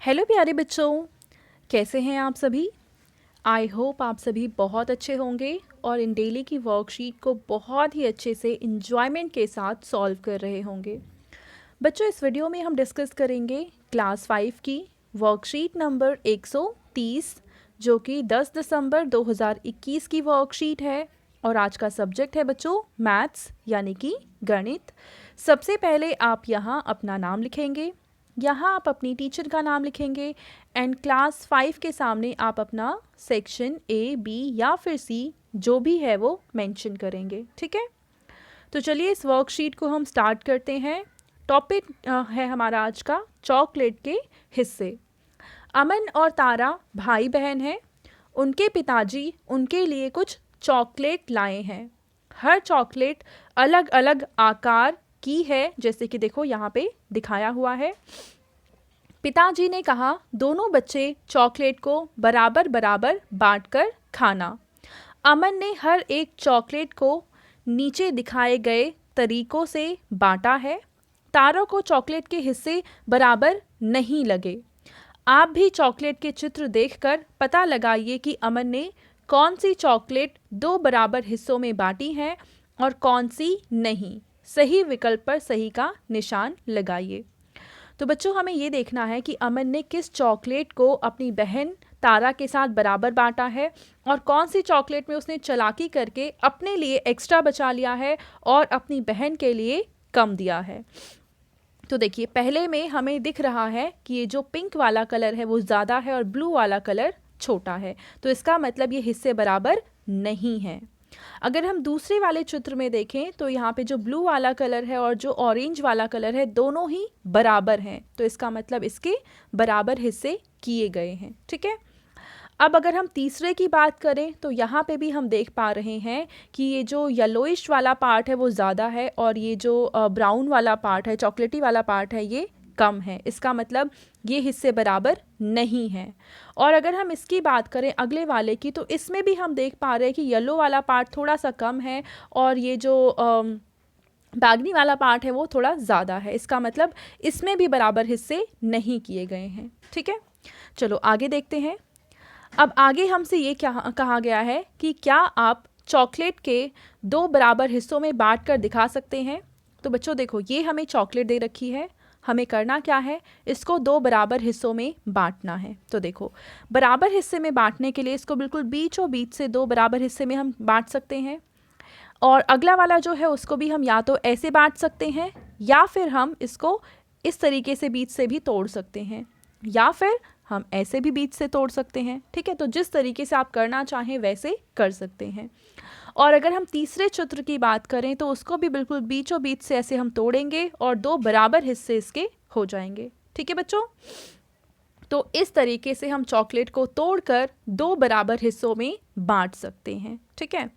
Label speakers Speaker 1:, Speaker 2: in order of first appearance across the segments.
Speaker 1: Hello प्यारे बच्चों, कैसे हैं आप सभी। आई होप आप सभी बहुत अच्छे होंगे और इन डेली की वर्कशीट को बहुत ही अच्छे से इंजॉयमेंट के साथ सॉल्व कर रहे होंगे। बच्चों, इस वीडियो में हम डिस्कस करेंगे क्लास 5 की वर्कशीट नंबर 130 जो कि 10 दिसंबर 2021 की वर्कशीट है और आज का सब्जेक्ट है बच्चों मैथ्स यानी कि गणित। सबसे पहले आप यहाँ अपना नाम लिखेंगे, यहाँ आप अपनी टीचर का नाम लिखेंगे एंड क्लास 5 के सामने आप अपना सेक्शन A, B या फिर C जो भी है वो मेंशन करेंगे। ठीक है, तो चलिए इस वर्कशीट को हम स्टार्ट करते हैं। टॉपिक है हमारा आज का चॉकलेट के हिस्से। अमन और तारा भाई बहन हैं। उनके पिताजी उनके लिए कुछ चॉकलेट लाए हैं। हर चॉकलेट अलग अलग आकार की है, जैसे कि देखो यहाँ पे दिखाया हुआ है। पिताजी ने कहा दोनों बच्चे चॉकलेट को बराबर बराबर बांटकर खाना। अमन ने हर एक चॉकलेट को नीचे दिखाए गए तरीकों से बांटा है। तारों को चॉकलेट के हिस्से बराबर नहीं लगे। आप भी चॉकलेट के चित्र देखकर पता लगाइए कि अमन ने कौन सी चॉकलेट दो बराबर हिस्सों में बांटी है और कौन सी नहीं। सही विकल्प पर सही का निशान लगाइए। तो बच्चों, हमें ये देखना है कि अमन ने किस चॉकलेट को अपनी बहन तारा के साथ बराबर बांटा है और कौन सी चॉकलेट में उसने चालाकी करके अपने लिए एक्स्ट्रा बचा लिया है और अपनी बहन के लिए कम दिया है। तो देखिए, पहले में हमें दिख रहा है कि ये जो पिंक वाला कलर है वो ज़्यादा है और ब्लू वाला कलर छोटा है, तो इसका मतलब ये हिस्से बराबर नहीं है। अगर हम दूसरे वाले चित्र में देखें तो यहाँ पे जो ब्लू वाला कलर है और जो ऑरेंज वाला कलर है दोनों ही बराबर हैं, तो इसका मतलब इसके बराबर हिस्से किए गए हैं। ठीक है, अब अगर हम तीसरे की बात करें तो यहाँ पे भी हम देख पा रहे हैं कि ये जो येलोइश वाला पार्ट है वो ज़्यादा है और ये जो ब्राउन वाला पार्ट है, चॉकलेटी वाला पार्ट है, ये कम है। इसका मतलब ये हिस्से बराबर नहीं हैं। और अगर हम इसकी बात करें अगले वाले की, तो इसमें भी हम देख पा रहे हैं कि येलो वाला पार्ट थोड़ा सा कम है और ये जो बैंगनी वाला पार्ट है वो थोड़ा ज़्यादा है। इसका मतलब इसमें भी बराबर हिस्से नहीं किए गए हैं। ठीक है, चलो आगे देखते हैं। अब आगे हमसे ये क्या कहा गया है कि क्या आप चॉकलेट के दो बराबर हिस्सों में बांट कर दिखा सकते हैं। तो बच्चों देखो, ये हमें चॉकलेट दे रखी है, हमें करना क्या है, इसको दो बराबर हिस्सों में बांटना है। तो देखो, बराबर हिस्से में बांटने के लिए इसको बिल्कुल बीचों बीच से दो बराबर हिस्से में हम बांट सकते हैं और अगला वाला जो है उसको भी हम या तो ऐसे बांट सकते हैं या फिर हम इसको इस तरीके से बीच से भी तोड़ सकते हैं या फिर हम ऐसे भी बीच से तोड़ सकते हैं। ठीक है, तो जिस तरीके से आप करना चाहें वैसे कर सकते हैं। और अगर हम तीसरे चित्र की बात करें तो उसको भी बिल्कुल बीचों बीच से ऐसे हम तोड़ेंगे और दो बराबर हिस्से इसके हो जाएंगे। ठीक है बच्चों, तो इस तरीके से हम चॉकलेट को तोड़कर दो बराबर हिस्सों में बांट सकते हैं। ठीक है,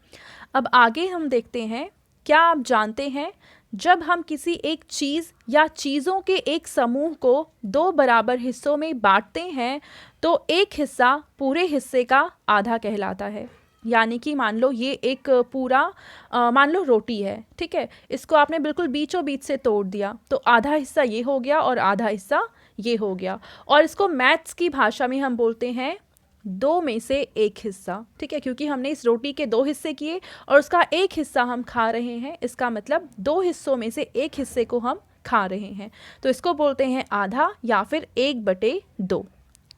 Speaker 1: अब आगे हम देखते हैं, क्या आप जानते हैं जब हम किसी एक चीज़ या चीज़ों के एक समूह को दो बराबर हिस्सों में बांटते हैं तो एक हिस्सा पूरे हिस्से का आधा कहलाता है। यानी कि मान लो ये एक पूरा मान लो रोटी है। ठीक है, इसको आपने बिल्कुल बीचों बीच से तोड़ दिया तो आधा हिस्सा ये हो गया और आधा हिस्सा ये हो गया, और इसको मैथ्स की भाषा में हम बोलते हैं दो में से एक हिस्सा। ठीक है, क्योंकि हमने इस रोटी के दो हिस्से किए और उसका एक हिस्सा हम खा रहे हैं, इसका मतलब दो हिस्सों में से एक हिस्से को हम खा रहे हैं, तो इसको बोलते हैं आधा या फिर 1/2।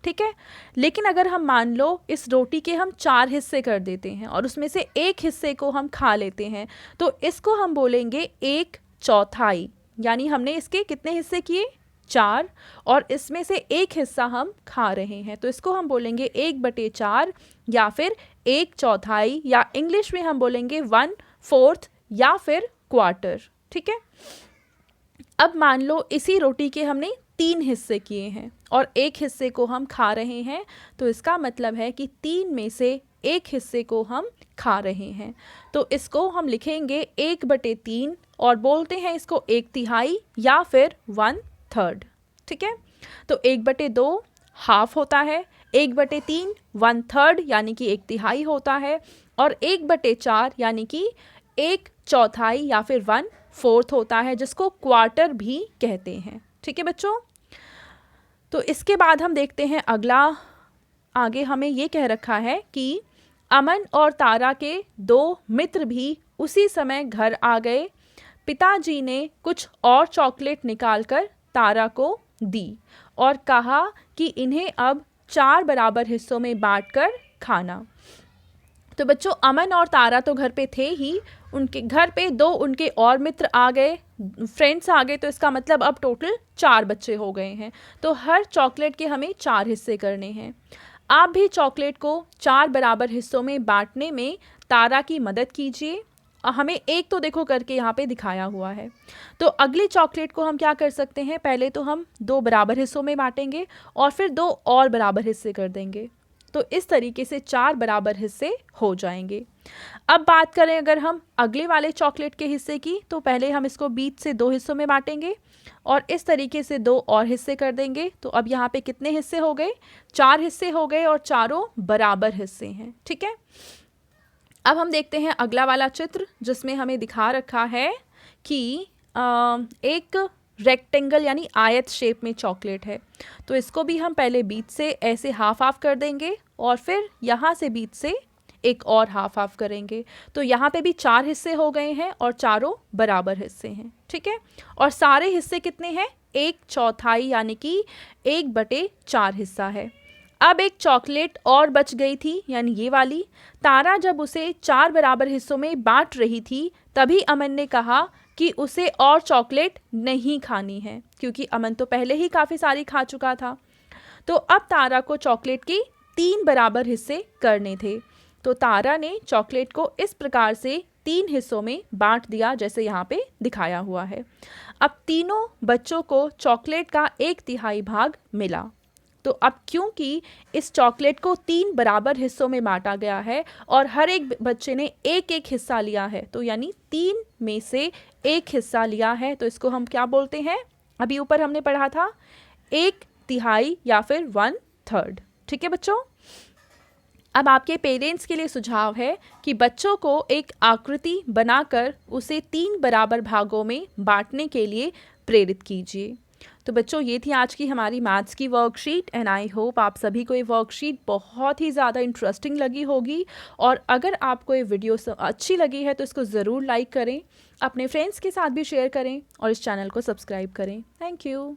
Speaker 1: ठीक है, लेकिन अगर हम मान लो इस रोटी के हम 4 हिस्से कर देते हैं और उसमें से एक हिस्से को हम खा लेते हैं तो इसको हम बोलेंगे 1/4। यानी हमने इसके कितने हिस्से किए, 4, और इसमें से एक हिस्सा हम खा रहे हैं, तो इसको हम बोलेंगे 1/4 या फिर 1/4, या इंग्लिश में हम बोलेंगे 1/4 या फिर क्वार्टर। ठीक है, अब मान लो इसी रोटी के हमने 3 हिस्से किए हैं और एक हिस्से को हम खा रहे हैं, तो इसका मतलब है कि 3 में से एक हिस्से को हम खा रहे हैं, तो इसको हम लिखेंगे 1/3 और बोलते हैं इसको 1/3 या फिर 1/3। ठीक है, तो 1/2 हाफ होता है, 1/3 1/3 यानी कि 1/3 होता है, और 1/4 यानी कि 1/4 या फिर 1/4 होता है, जिसको क्वार्टर भी कहते हैं। ठीक है बच्चों, तो इसके बाद हम देखते हैं अगला। आगे हमें ये कह रखा है कि अमन और तारा के 2 मित्र भी उसी समय घर आ गए। पिताजी ने कुछ और चॉकलेट निकालकर तारा को दी और कहा कि इन्हें अब 4 बराबर हिस्सों में बांटकर खाना। तो बच्चों, अमन और तारा तो घर पे थे ही, उनके घर पे 2 उनके और मित्र आ गए, फ्रेंड्स आ गए, तो इसका मतलब अब टोटल 4 बच्चे हो गए हैं। तो हर चॉकलेट के हमें 4 हिस्से करने हैं। आप भी चॉकलेट को 4 बराबर हिस्सों में बांटने में तारा की मदद कीजिए। हमें एक तो देखो करके यहाँ पे दिखाया हुआ है। तो अगली चॉकलेट को हम क्या कर सकते हैं, पहले तो हम 2 बराबर हिस्सों में बांटेंगे और फिर 2 और बराबर हिस्से कर देंगे। तो इस तरीके से 4 बराबर हिस्से हो जाएंगे। अब बात करें अगर हम अगले वाले चॉकलेट के हिस्से की, तो पहले हम इसको बीच से 2 हिस्सों में बांटेंगे और इस तरीके से 2 और हिस्से कर देंगे। तो अब यहाँ पे कितने हिस्से हो गए, 4 हिस्से हो गए और चारों बराबर हिस्से हैं। ठीक है, अब हम देखते हैं अगला वाला चित्र जिसमें हमें दिखा रखा है कि एक रेक्टेंगल यानी आयत शेप में चॉकलेट है। तो इसको भी हम पहले बीच से ऐसे हाफ हाफ कर देंगे और फिर यहाँ से बीच से एक और हाफ हाफ करेंगे। तो यहाँ पे भी 4 हिस्से हो गए हैं और चारों बराबर हिस्से हैं। ठीक है, और सारे हिस्से कितने हैं, 1/4 यानी कि 1/4 हिस्सा है। अब एक चॉकलेट और बच गई थी, यानी ये वाली। तारा जब उसे 4 बराबर हिस्सों में बांट रही थी, तभी अमन ने कहा कि उसे और चॉकलेट नहीं खानी है, क्योंकि अमन तो पहले ही काफ़ी सारी खा चुका था। तो अब तारा को चॉकलेट की 3 बराबर हिस्से करने थे। तो तारा ने चॉकलेट को इस प्रकार से 3 हिस्सों में बांट दिया, जैसे यहाँ पे दिखाया हुआ है। अब तीनों बच्चों को चॉकलेट का 1/3 भाग मिला। तो अब क्योंकि इस चॉकलेट को 3 बराबर हिस्सों में बांटा गया है और हर एक बच्चे ने एक एक हिस्सा लिया है, तो यानी 3 में से 1 हिस्सा लिया है, तो इसको हम क्या बोलते हैं, अभी ऊपर हमने पढ़ा था 1/3 या फिर 1/3। ठीक है बच्चों, अब आपके पेरेंट्स के लिए सुझाव है कि बच्चों को एक आकृति बनाकर उसे 3 बराबर भागों में बांटने के लिए प्रेरित कीजिए। तो बच्चों, ये थी आज की हमारी मैथ्स की वर्कशीट एंड आई होप आप सभी को ये वर्कशीट बहुत ही ज़्यादा इंटरेस्टिंग लगी होगी। और अगर आपको ये वीडियो अच्छी लगी है तो इसको ज़रूर लाइक करें, अपने फ्रेंड्स के साथ भी शेयर करें और इस चैनल को सब्सक्राइब करें। Thank you.